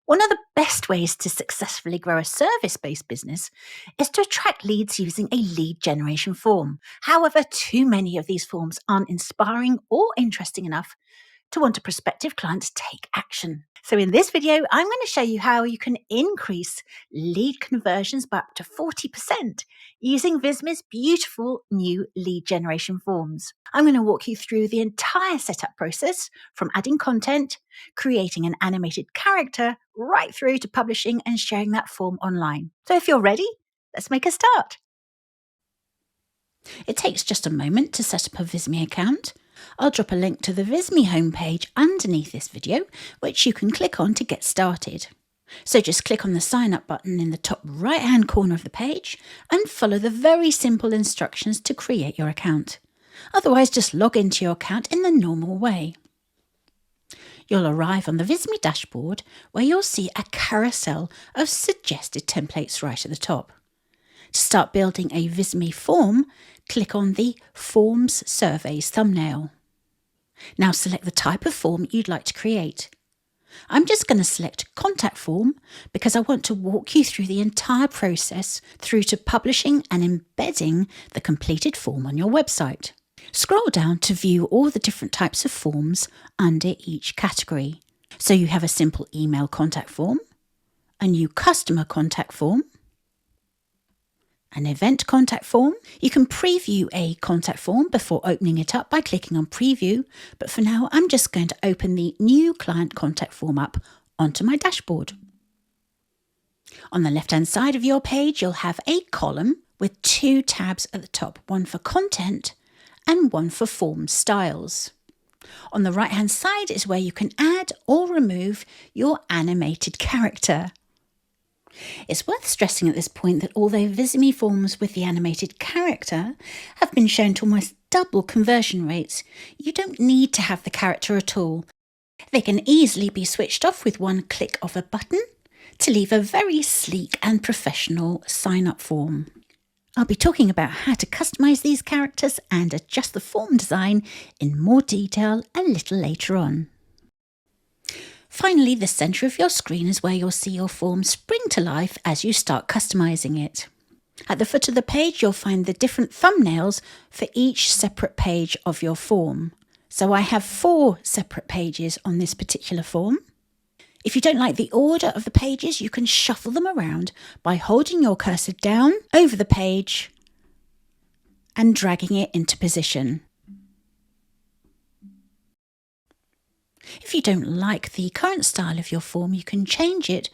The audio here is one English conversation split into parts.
One of the best ways to successfully grow a service-based business is to attract leads using a lead generation form. However, too many of these forms aren't inspiring or interesting enough to want a prospective client to take action. So in this video, I'm going to show you how you can increase lead conversions by up to 40% using Visme's beautiful new lead generation forms. I'm going to walk you through the entire setup process from adding content, creating an animated character, right through to publishing and sharing that form online. So if you're ready, let's make a start. It takes just a moment to set up a Visme account. I'll drop a link to the Visme homepage underneath this video, which you can click on to get started. So just click on the sign up button in the top right hand corner of the page and follow the very simple instructions to create your account. Otherwise, just log into your account in the normal way. You'll arrive on the Visme dashboard where you'll see a carousel of suggested templates right at the top. To start building a Visme form, click on the Forms Surveys thumbnail. Now select the type of form you'd like to create. I'm just going to select Contact Form because I want to walk you through the entire process through to publishing and embedding the completed form on your website. Scroll down to view all the different types of forms under each category. So you have a simple email contact form, a new customer contact form, an event contact form. You can preview a contact form before opening it up by clicking on preview, but for now I'm just going to open the new client contact form up onto my dashboard. On the left hand side of your page you'll have a column with two tabs at the top, one for content and one for form styles. On the right hand side is where you can add or remove your animated character. It's worth stressing at this point that although Visme forms with the animated character have been shown to almost double conversion rates, you don't need to have the character at all. They can easily be switched off with one click of a button to leave a very sleek and professional sign-up form. I'll be talking about how to customize these characters and adjust the form design in more detail a little later on. Finally, the centre of your screen is where you'll see your form spring to life as you start customizing it. At the foot of the page, you'll find the different thumbnails for each separate page of your form. So I have 4 separate pages on this particular form. If you don't like the order of the pages, you can shuffle them around by holding your cursor down over the page and dragging it into position. If you don't like the current style of your form, you can change it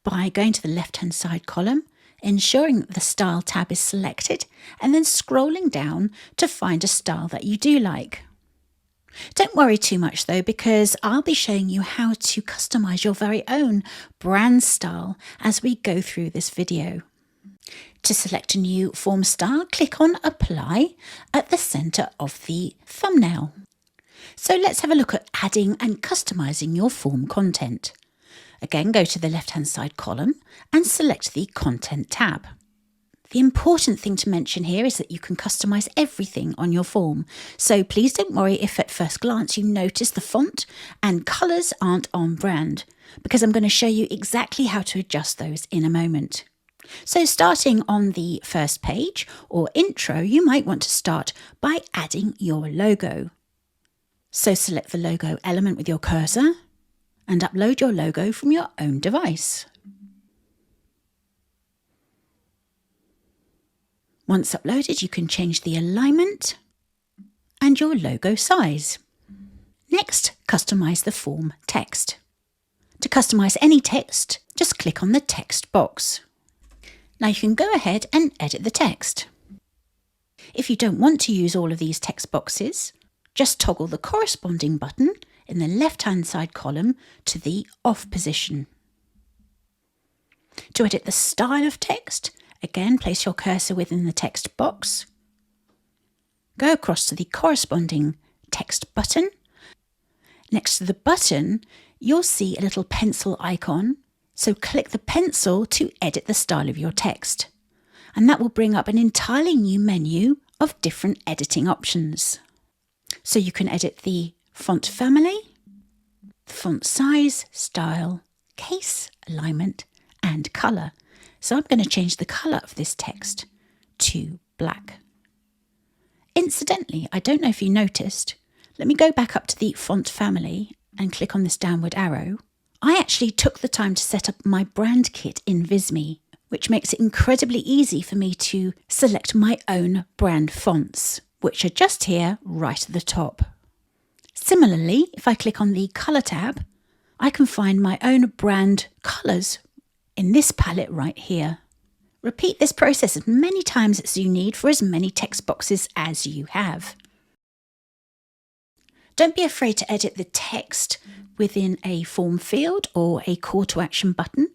by going to the left-hand side column, ensuring that the Style tab is selected, and then scrolling down to find a style that you do like. Don't worry too much though, because I'll be showing you how to customize your very own brand style as we go through this video. To select a new form style, click on Apply at the center of the thumbnail. So let's have a look at adding and customizing your form content. Again, go to the left-hand side column and select the Content tab. The important thing to mention here is that you can customize everything on your form. So please don't worry if at first glance you notice the font and colors aren't on brand, because I'm going to show you exactly how to adjust those in a moment. So starting on the first page or intro, you might want to start by adding your logo. So select the logo element with your cursor and upload your logo from your own device. Once uploaded, you can change the alignment and your logo size. Next, customize the form text. To customize any text, just click on the text box. Now you can go ahead and edit the text. If you don't want to use all of these text boxes, just toggle the corresponding button in the left-hand side column to the off position. To edit the style of text, again place your cursor within the text box. Go across to the corresponding text button. Next to the button, you'll see a little pencil icon, so click the pencil to edit the style of your text. And that will bring up an entirely new menu of different editing options. So you can edit the font family, the font size, style, case alignment, and colour. So I'm going to change the colour of this text to black. Incidentally, I don't know if you noticed, let me go back up to the font family and click on this downward arrow. I actually took the time to set up my brand kit in Visme, which makes it incredibly easy for me to select my own brand fonts, which are just here right at the top. Similarly, if I click on the Colour tab, I can find my own brand colours in this palette right here. Repeat this process as many times as you need for as many text boxes as you have. Don't be afraid to edit the text within a form field or a call to action button.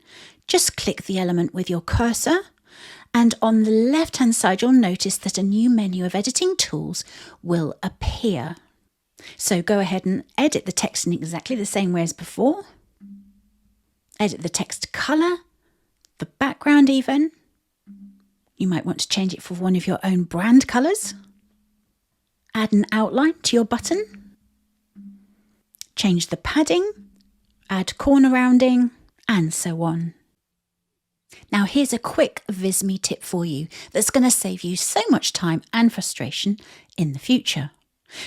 Just click the element with your cursor, and on the left hand side you'll notice that a new menu of editing tools will appear. So go ahead and edit the text in exactly the same way as before. Edit the text colour, the background even. You might want to change it for one of your own brand colours. Add an outline to your button. Change the padding, add corner rounding, and so on. Now here's a quick Visme tip for you that's going to save you so much time and frustration in the future.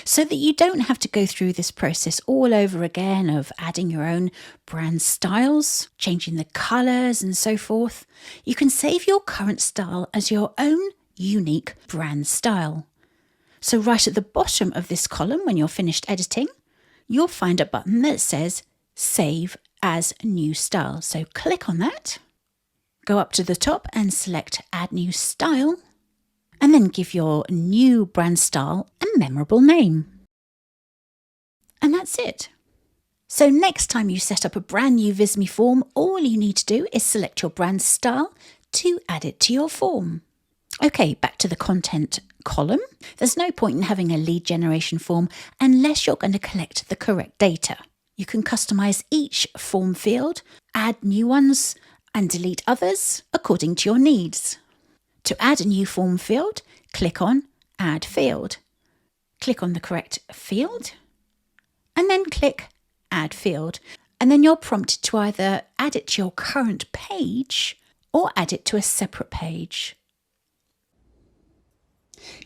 So that you don't have to go through this process all over again of adding your own brand styles, changing the colours and so forth, you can save your current style as your own unique brand style. So right at the bottom of this column, when you're finished editing, you'll find a button that says Save as New Style. So click on that, go up to the top and select Add New Style, and then give your new brand style a memorable name. And that's it. So next time you set up a brand new Visme form, all you need to do is select your brand style to add it to your form. Okay, back to the content column. There's no point in having a lead generation form unless you're going to collect the correct data. You can customize each form field, add new ones, and delete others according to your needs. To add a new form field, click on Add Field. Click on the correct field, and then click Add Field. And then you're prompted to either add it to your current page or add it to a separate page.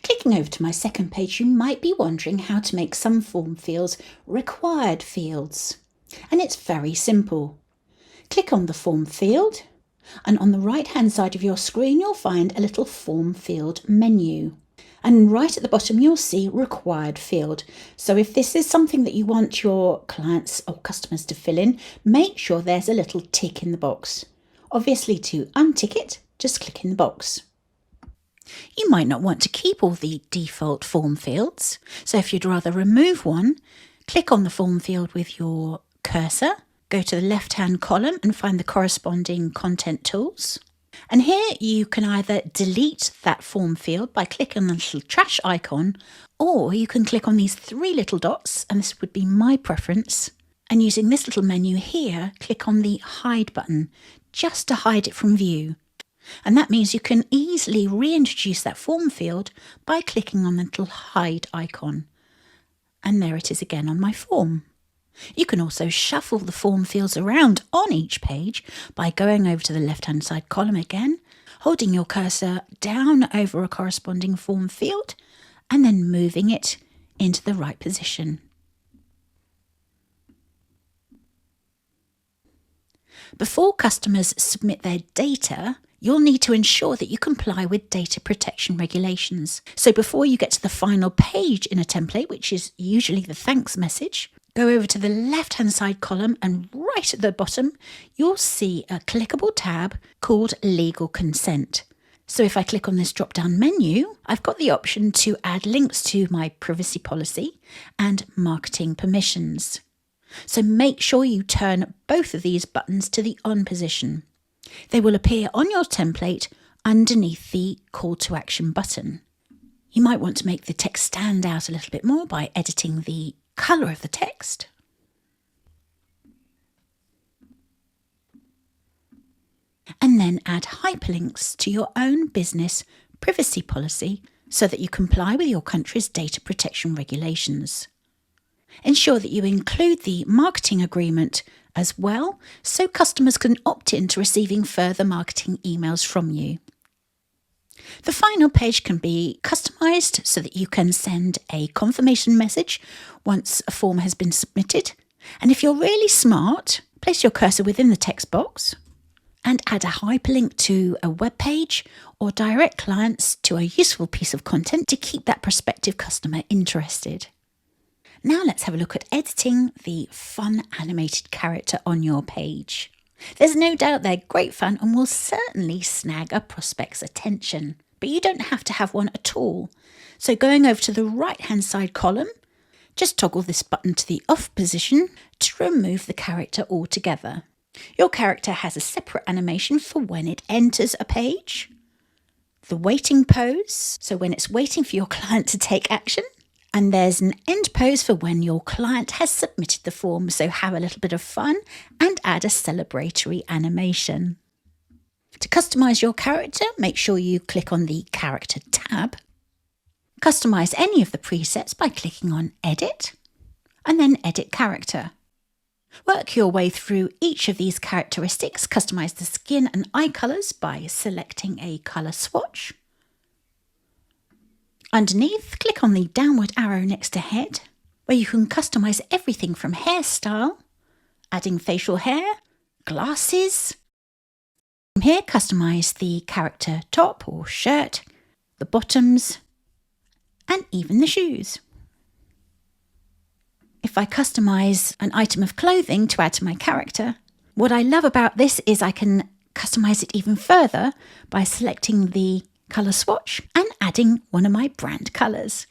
Clicking over to my second page, you might be wondering how to make some form fields required fields. And it's very simple. Click on the form field, and on the right hand side of your screen you'll find a little form field menu. And right at the bottom you'll see required field. So if this is something that you want your clients or customers to fill in, make sure there's a little tick in the box. Obviously, to untick it, just click in the box. You might not want to keep all the default form fields, so if you'd rather remove one, click on the form field with your cursor, go to the left-hand column and find the corresponding content tools. And here you can either delete that form field by clicking on the little trash icon, or you can click on these three little dots, and this would be my preference. And using this little menu here, click on the hide button, just to hide it from view. And that means you can easily reintroduce that form field by clicking on the little hide icon. And there it is again on my form. You can also shuffle the form fields around on each page by going over to the left-hand side column again, holding your cursor down over a corresponding form field, and then moving it into the right position. Before customers submit their data, you'll need to ensure that you comply with data protection regulations. So before you get to the final page in a template, which is usually the thanks message, go over to the left-hand side column, and right at the bottom, you'll see a clickable tab called Legal Consent. So if I click on this drop-down menu, I've got the option to add links to my privacy policy and marketing permissions. So make sure you turn both of these buttons to the on position. They will appear on your template underneath the call to action button. You might want to make the text stand out a little bit more by editing the colour of the text. And then add hyperlinks to your own business privacy policy so that you comply with your country's data protection regulations. Ensure that you include the marketing agreement as well, so customers can opt in to receiving further marketing emails from you. The final page can be customized so that you can send a confirmation message once a form has been submitted. And if you're really smart, place your cursor within the text box and add a hyperlink to a web page or direct clients to a useful piece of content to keep that prospective customer interested. Now let's have a look at editing the fun animated character on your page. There's no doubt they're great fun and will certainly snag a prospect's attention, but you don't have to have one at all. So going over to the right-hand side column, just toggle this button to the off position to remove the character altogether. Your character has a separate animation for when it enters a page, the waiting pose, so when it's waiting for your client to take action, and there's an end pose for when your client has submitted the form, so have a little bit of fun and add a celebratory animation. To customize your character, make sure you click on the Character tab. Customize any of the presets by clicking on Edit and then Edit Character. Work your way through each of these characteristics. Customize the skin and eye colors by selecting a color swatch. Underneath, click on the downward arrow next to head, where you can customize everything from hairstyle, adding facial hair, glasses. From here, customize the character top or shirt, the bottoms, and even the shoes. If I customize an item of clothing to add to my character, what I love about this is I can customize it even further by selecting the color swatch and adding one of my brand colors.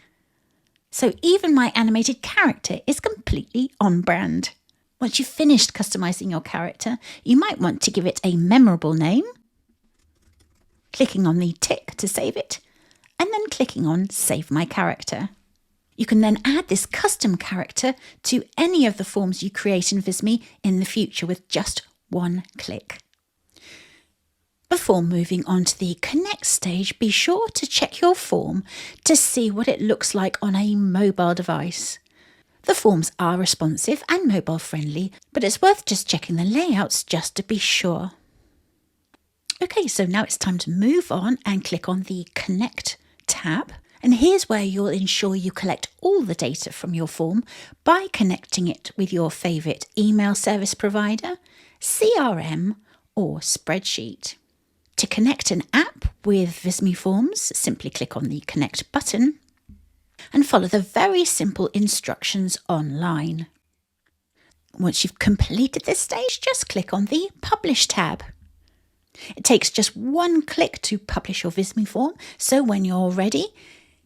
So even my animated character is completely on brand. Once you've finished customizing your character, you might want to give it a memorable name, clicking on the tick to save it, and then clicking on Save My Character. You can then add this custom character to any of the forms you create in Visme in the future with just one click. Before moving on to the Connect stage, be sure to check your form to see what it looks like on a mobile device. The forms are responsive and mobile friendly, but it's worth just checking the layouts just to be sure. Okay, so now it's time to move on and click on the Connect tab. And here's where you'll ensure you collect all the data from your form by connecting it with your favourite email service provider, CRM or spreadsheet. To connect an app with Visme Forms, simply click on the Connect button and follow the very simple instructions online. Once you've completed this stage, just click on the Publish tab. It takes just one click to publish your Visme form, so when you're ready,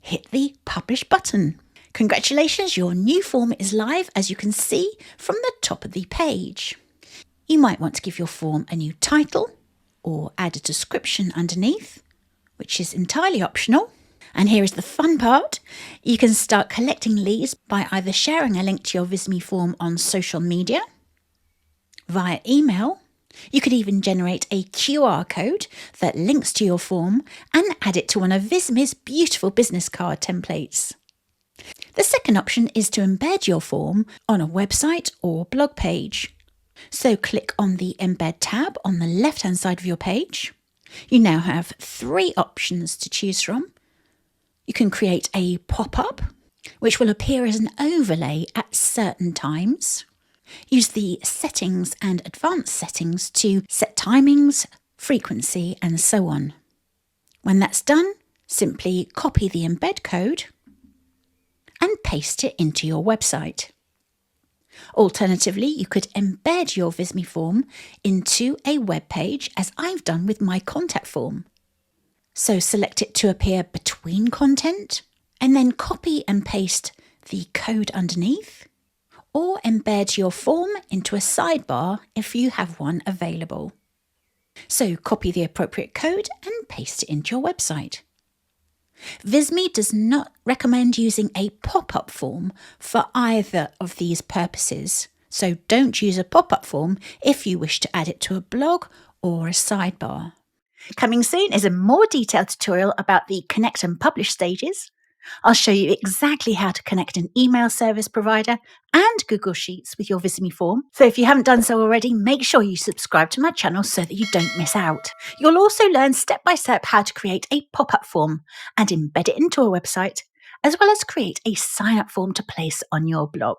hit the Publish button. Congratulations, your new form is live, as you can see from the top of the page. You might want to give your form a new title or add a description underneath, which is entirely optional. And here is the fun part. You can start collecting leads by either sharing a link to your Visme form on social media, via email. You could even generate a QR code that links to your form and add it to one of Visme's beautiful business card templates. The second option is to embed your form on a website or blog page. So click on the Embed tab on the left-hand side of your page. You now have 3 options to choose from. You can create a pop-up, which will appear as an overlay at certain times. Use the settings and advanced settings to set timings, frequency, and so on. When that's done, simply copy the embed code and paste it into your website. Alternatively, you could embed your Visme form into a web page, as I've done with my contact form. So select it to appear between content and then copy and paste the code underneath, or embed your form into a sidebar if you have one available. So copy the appropriate code and paste it into your website. Visme does not recommend using a pop-up form for either of these purposes, so don't use a pop-up form if you wish to add it to a blog or a sidebar. Coming soon is a more detailed tutorial about the Connect and Publish stages. I'll show you exactly how to connect an email service provider and Google Sheets with your Visme form. So if you haven't done so already, make sure you subscribe to my channel so that you don't miss out. You'll also learn step by step how to create a pop-up form and embed it into a website, as well as create a sign-up form to place on your blog.